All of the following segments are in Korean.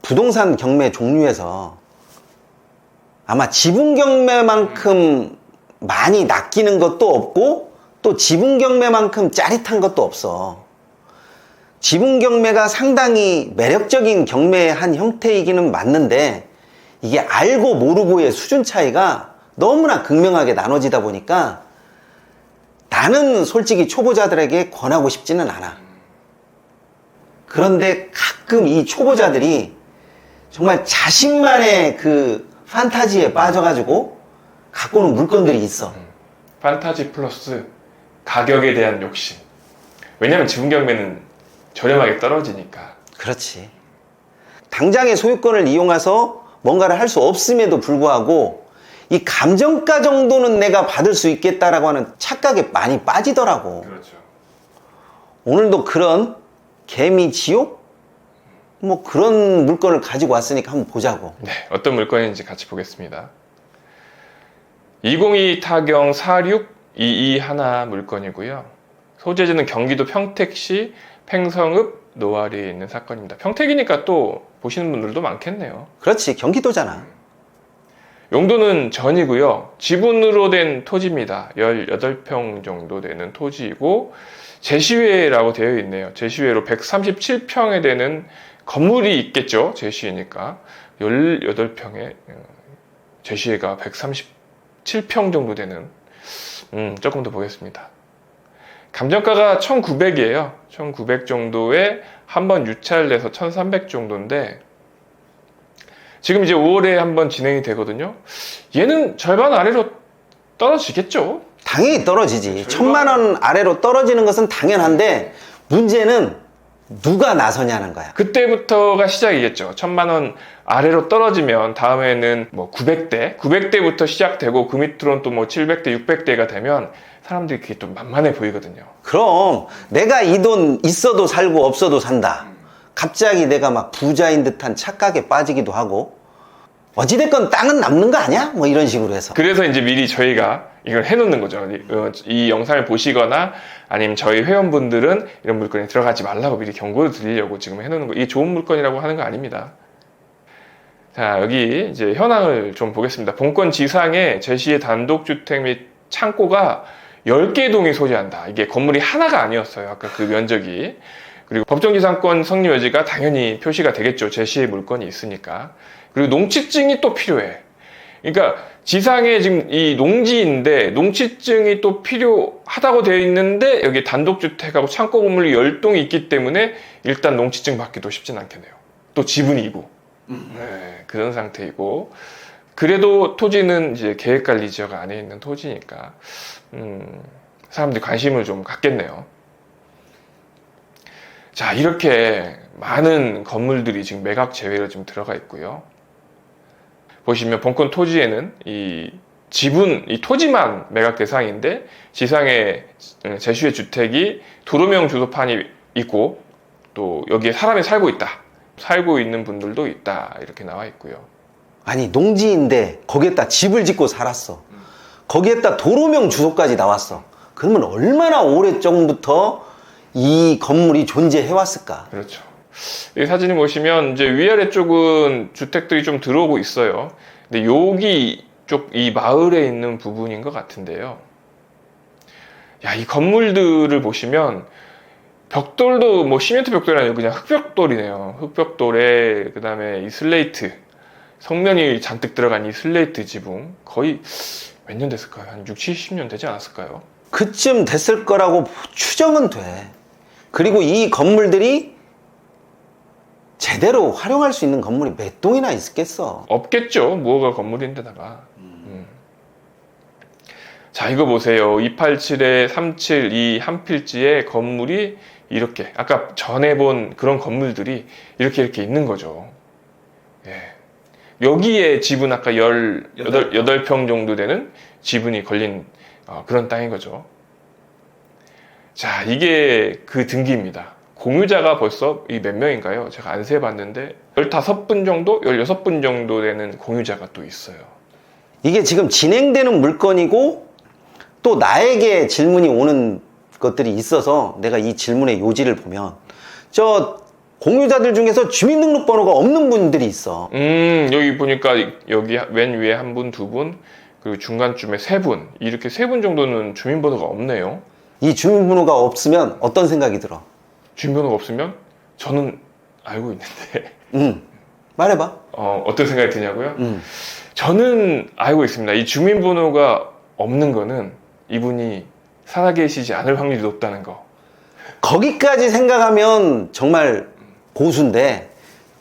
부동산 경매 종류에서 아마 지분 경매만큼 많이 낚이는 것도 없고 또 지분 경매만큼 짜릿한 것도 없어. 지분 경매가 상당히 매력적인 경매의 한 형태이기는 맞는데 이게 알고 모르고의 수준 차이가 너무나 극명하게 나눠지다 보니까 나는 솔직히 초보자들에게 권하고 싶지는 않아. 그런데 가끔 이 초보자들이 정말 자신만의 그 판타지에 빠져가지고 갖고 오는 물건들이 있어. 판타지 플러스 가격에 대한 욕심. 왜냐면 지분 경매는 저렴하게 떨어지니까. 그렇지. 당장의 소유권을 이용해서 뭔가를 할 수 없음에도 불구하고 이 감정가 정도는 내가 받을 수 있겠다라고 하는 착각에 많이 빠지더라고. 그렇죠. 오늘도 그런 개미 지옥? 뭐 그런 물건을 가지고 왔으니까 한번 보자고. 네, 어떤 물건인지 같이 보겠습니다. 202 타경 46221 물건이고요. 소재지는 경기도 평택시 팽성읍 노아리에 있는 사건입니다. 평택이니까 또 보시는 분들도 많겠네요. 그렇지, 경기도잖아. 용도는 전이고요. 지분으로 된 토지입니다. 18평 정도 되는 토지이고 제시회라고 되어 있네요. 제시회로 137평에 되는 건물이 있겠죠. 제시회니까 18평에 제시회가 137평 정도 되는 조금 더 보겠습니다. 감정가가 1900이에요. 1900 정도에 한번 유찰돼서 1300 정도인데 지금 이제 5월에 한번 진행이 되거든요. 얘는 절반 아래로 떨어지겠죠? 당연히 떨어지지. 1000만 원 아래로 떨어지는 것은 당연한데 문제는 누가 나서냐는 거야. 그때부터가 시작이겠죠. 1000만 원 아래로 떨어지면 다음에는 뭐 900대부터 시작되고 그 밑으로는 또 뭐 700대, 600대가 되면 사람들이 그게 좀 만만해 보이거든요. 그럼 내가 이 돈 있어도 살고 없어도 산다. 갑자기 내가 막 부자인 듯한 착각에 빠지기도 하고 어찌됐건 땅은 남는 거 아니야? 뭐 이런 식으로 해서. 그래서 이제 미리 저희가 이걸 해놓는 거죠. 이 영상을 보시거나 아니면 저희 회원분들은 이런 물건에 들어가지 말라고 미리 경고를 드리려고 지금 해놓는 거. 이게 좋은 물건이라고 하는 거 아닙니다. 자, 여기 이제 현황을 좀 보겠습니다. 본권 지상에 제시의 단독주택 및 창고가 10개 동이 소재한다. 이게 건물이 하나가 아니었어요. 아까 그 면적이. 그리고 법정지상권 성립 여지가 당연히 표시가 되겠죠. 제시의 물건이 있으니까. 그리고 농취증이 또 필요해. 그러니까 지상에 지금 이 농지인데 농취증이 또 필요하다고 되어 있는데 여기 단독주택하고 창고 건물이 10동이 있기 때문에 일단 농취증 받기도 쉽진 않겠네요. 또 지분이고. 네, 그런 상태이고. 그래도 토지는 이제 계획관리지역 안에 있는 토지니까 사람들이 관심을 좀 갖겠네요. 자, 이렇게 많은 건물들이 지금 매각 제외로 지금 들어가 있고요. 보시면 본권 토지에는 이 지분, 이 토지만 매각 대상인데 지상에 제시의 주택이 도로명 주소판이 있고 또 여기에 사람이 살고 있다. 살고 있는 분들도 있다. 이렇게 나와 있고요. 아니 농지인데 거기에다 집을 짓고 살았어. 거기에다 도로명 주소까지 나왔어. 그러면 얼마나 오래전부터 이 건물이 존재해왔을까? 그렇죠. 이 사진을 보시면 이제 위아래 쪽은 주택들이 좀 들어오고 있어요. 근데 여기 쪽 이 마을에 있는 부분인 것 같은데요. 야, 이 건물들을 보시면 벽돌도 뭐 시멘트 벽돌이 아니고 그냥 흙벽돌이네요. 흙벽돌에 그 다음에 이 슬레이트 성면이 잔뜩 들어간 이 슬레이트 지붕 거의 몇 년 됐을까요? 한 6, 70년 되지 않았을까요? 그쯤 됐을 거라고 추정은 돼. 그리고 이 건물들이 제대로 활용할 수 있는 건물이 몇 동이나 있겠어? 없겠죠. 무허가 건물인데다가. 자, 이거 보세요. 287에 372 한 필지에 건물이 이렇게 아까 전에 본 그런 건물들이 이렇게 있는 거죠. 예. 여기에 지분 아까 18평 정도 되는 지분이 걸린 그런 땅인 거죠. 자, 이게 그 등기입니다. 공유자가 벌써 이 몇 명인가요? 제가 안 세봤는데 15분 정도? 16분 정도 되는 공유자가 또 있어요. 이게 지금 진행되는 물건이고 또 나에게 질문이 오는 것들이 있어서 내가 이 질문의 요지를 보면 저 공유자들 중에서 주민등록번호가 없는 분들이 있어. 여기 보니까 여기 맨 위에 한 분, 두 분, 그리고 중간쯤에 세 분, 이렇게 세 분 정도는 주민번호가 없네요. 이 주민번호가 없으면 어떤 생각이 들어? 주민번호가 없으면 저는 알고 있는데 말해봐. 어떤 생각이 드냐고요? 저는 알고 있습니다. 이 주민번호가 없는 거는 이분이 살아계시지 않을 확률이 높다는 거. 거기까지 생각하면 정말 고수인데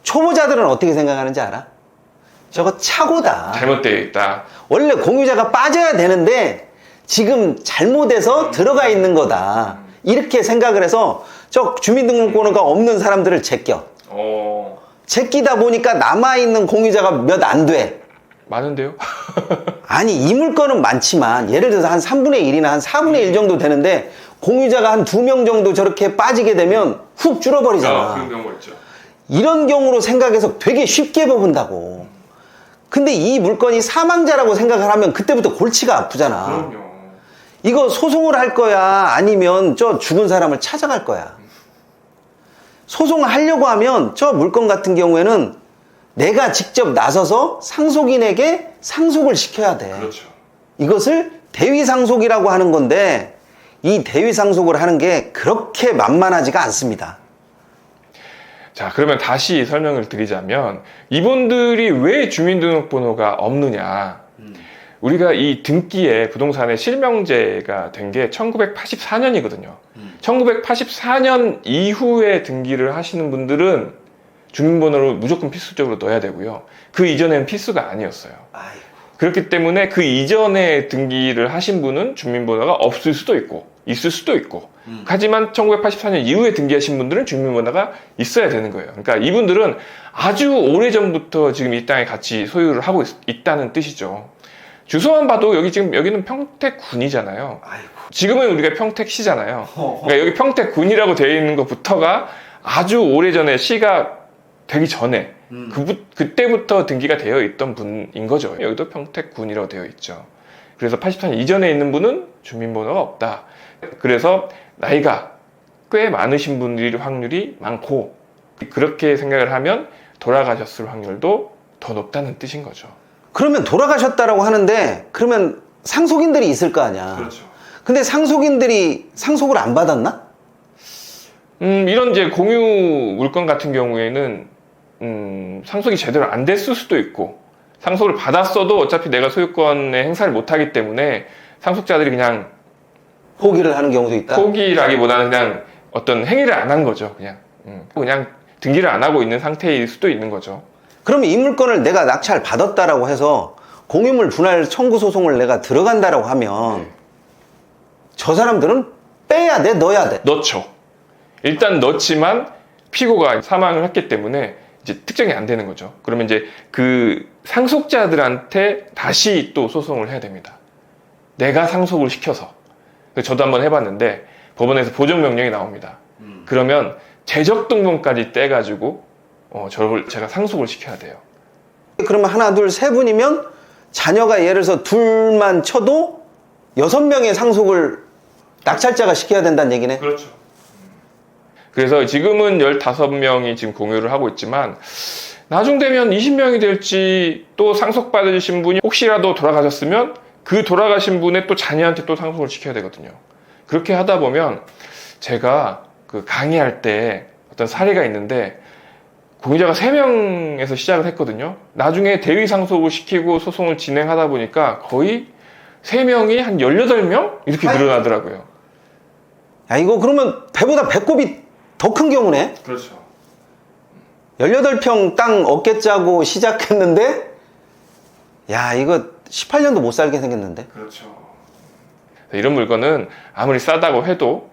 초보자들은 어떻게 생각하는지 알아? 저거 착오다. 잘못되어 있다. 원래 공유자가 빠져야 되는데 지금 잘못해서 들어가 있는 거다. 이렇게 생각을 해서 저 주민등록번호가 없는 사람들을 제껴. 제끼다 보니까 남아있는 공유자가 몇 안 돼. 많은데요? 아니 이 물건은 많지만 예를 들어서 한 3분의 1이나 한 4분의 1 정도 되는데 공유자가 한 2명 정도 저렇게 빠지게 되면 훅 줄어버리잖아. 그런 경우가 있죠. 이런 경우로 생각해서 되게 쉽게 뽑은다고. 근데 이 물건이 사망자라고 생각을 하면 그때부터 골치가 아프잖아. 그럼요. 이거 소송을 할 거야? 아니면 저 죽은 사람을 찾아갈 거야? 소송을 하려고 하면 저 물건 같은 경우에는 내가 직접 나서서 상속인에게 상속을 시켜야 돼. 그렇죠. 이것을 대위상속이라고 하는 건데 이 대위상속을 하는 게 그렇게 만만하지가 않습니다. 자, 그러면 다시 설명을 드리자면 이분들이 왜 주민등록번호가 없느냐. 우리가 이 등기에 부동산에 실명제가 된 게 1984년이거든요. 1984년 이후에 등기를 하시는 분들은 주민번호를 무조건 필수적으로 넣어야 되고요. 그 이전에는 필수가 아니었어요. 아이고. 그렇기 때문에 그 이전에 등기를 하신 분은 주민번호가 없을 수도 있고 있을 수도 있고 하지만 1984년 이후에 등기하신 분들은 주민번호가 있어야 되는 거예요. 그러니까 이분들은 아주 오래전부터 지금 이 땅에 같이 소유를 하고 있다는 뜻이죠. 주소만 봐도 여기는 평택군이잖아요. 아이고. 지금은 우리가 평택시잖아요. 그러니까 여기 평택군이라고 되어 있는 것부터가 아주 오래전에 시가 되기 전에 그때부터 등기가 되어 있던 분인 거죠. 여기도 평택군이라고 되어 있죠. 그래서 84년 이전에 있는 분은 주민번호가 없다. 그래서 나이가 꽤 많으신 분들이 확률이 많고 그렇게 생각을 하면 돌아가셨을 확률도 더 높다는 뜻인 거죠. 그러면 돌아가셨다라고 하는데 그러면 상속인들이 있을 거 아니야. 그렇죠. 근데 상속인들이 상속을 안 받았나? 이런 이제 공유 물건 같은 경우에는 상속이 제대로 안 됐을 수도 있고 상속을 받았어도 어차피 내가 소유권의 행사를 못하기 때문에 상속자들이 그냥 포기를 하는 경우도 있다. 포기라기보다는 그냥 어떤 행위를 안 한 거죠. 그냥 등기를 안 하고 있는 상태일 수도 있는 거죠. 그러면 이 물건을 내가 낙찰 받았다라고 해서 공유물 분할 청구 소송을 내가 들어간다라고 하면 저 사람들은 빼야 돼, 넣어야 돼? 넣죠. 일단 넣지만 피고가 사망을 했기 때문에 이제 특정이 안 되는 거죠. 그러면 이제 그 상속자들한테 다시 또 소송을 해야 됩니다. 내가 상속을 시켜서. 저도 한번 해봤는데 법원에서 보정명령이 나옵니다. 그러면 재적등본까지 떼가지고 저를 제가 상속을 시켜야 돼요. 그러면 하나, 둘, 세 분이면 자녀가 예를 들어서 둘만 쳐도 6명의 상속을 낙찰자가 시켜야 된다는 얘기네. 그렇죠. 그래서 지금은 15명이 지금 공유를 하고 있지만 나중 되면 20명이 될지 또 상속받으신 분이 혹시라도 돌아가셨으면 그 돌아가신 분의 또 자녀한테 또 상속을 시켜야 되거든요. 그렇게 하다 보면 제가 그 강의할 때 어떤 사례가 있는데 공유자가 3명에서 시작을 했거든요. 나중에 대위 상속을 시키고 소송을 진행하다 보니까 거의 3명이 한 18명? 이렇게 늘어나더라고요. 야, 이거 그러면 배보다 배꼽이 더 큰 경우네? 그렇죠. 18평 땅 어깨 짜고 시작했는데, 야, 이거 18년도 못 살게 생겼는데? 그렇죠. 이런 물건은 아무리 싸다고 해도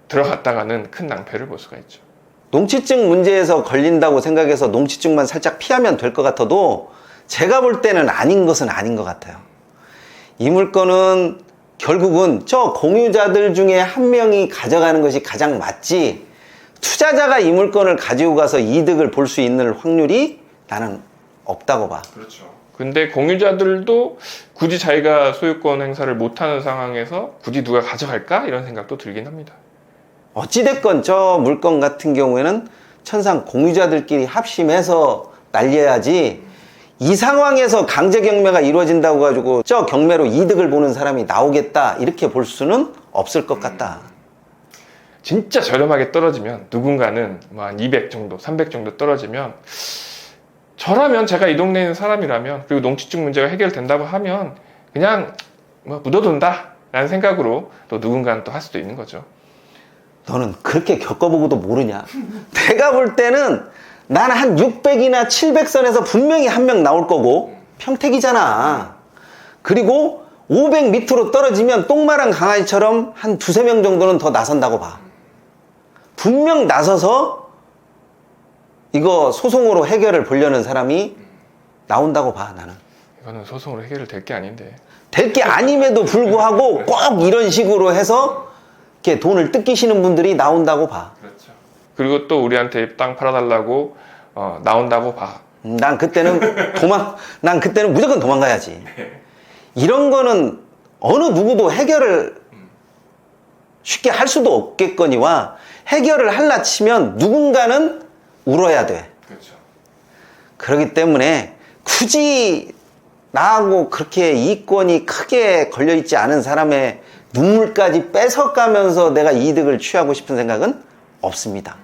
들어갔다가는 큰 낭패를 볼 수가 있죠. 농취증 문제에서 걸린다고 생각해서 농취증만 살짝 피하면 될 것 같아도 제가 볼 때는 아닌 것은 아닌 것 같아요. 이 물건은 결국은 저 공유자들 중에 한 명이 가져가는 것이 가장 맞지, 투자자가 이 물건을 가지고 가서 이득을 볼 수 있는 확률이 나는 없다고 봐. 그렇죠. 근데 공유자들도 굳이 자기가 소유권 행사를 못하는 상황에서 굳이 누가 가져갈까? 이런 생각도 들긴 합니다. 어찌됐건 저 물건 같은 경우에는 천상 공유자들끼리 합심해서 날려야지 이 상황에서 강제 경매가 이루어진다고 가지고 저 경매로 이득을 보는 사람이 나오겠다 이렇게 볼 수는 없을 것 같다. 진짜 저렴하게 떨어지면 누군가는 뭐 한 200 정도, 300 정도 떨어지면 저라면 제가 이 동네에 있는 사람이라면 그리고 농지증 문제가 해결된다고 하면 그냥 뭐 묻어둔다 라는 생각으로 또 누군가는 또 할 수도 있는 거죠. 너는 그렇게 겪어보고도 모르냐? 내가 볼 때는 나는 한 600이나 700선에서 분명히 한 명 나올 거고 평택이잖아. 그리고 500 밑으로 떨어지면 똥마랑 강아지처럼 한 두세 명 정도는 더 나선다고 봐. 분명 나서서 이거 소송으로 해결을 보려는 사람이 나온다고 봐, 나는. 이거는 소송으로 해결될 게 아닌데. 될 게 아님에도 불구하고 꼭 이런 식으로 해서 이렇게 돈을 뜯기시는 분들이 나온다고 봐. 그렇죠. 그리고 또 우리한테 땅 팔아달라고 나온다고 봐. 난 그때는 난 그때는 무조건 도망가야지. 이런 거는 어느 누구도 해결을 쉽게 할 수도 없겠거니와 해결을 할라 치면 누군가는 울어야 돼. 그렇죠. 그렇기 때문에 굳이 나하고 그렇게 이권이 크게 걸려있지 않은 사람의 눈물까지 뺏어가면서 내가 이득을 취하고 싶은 생각은 없습니다.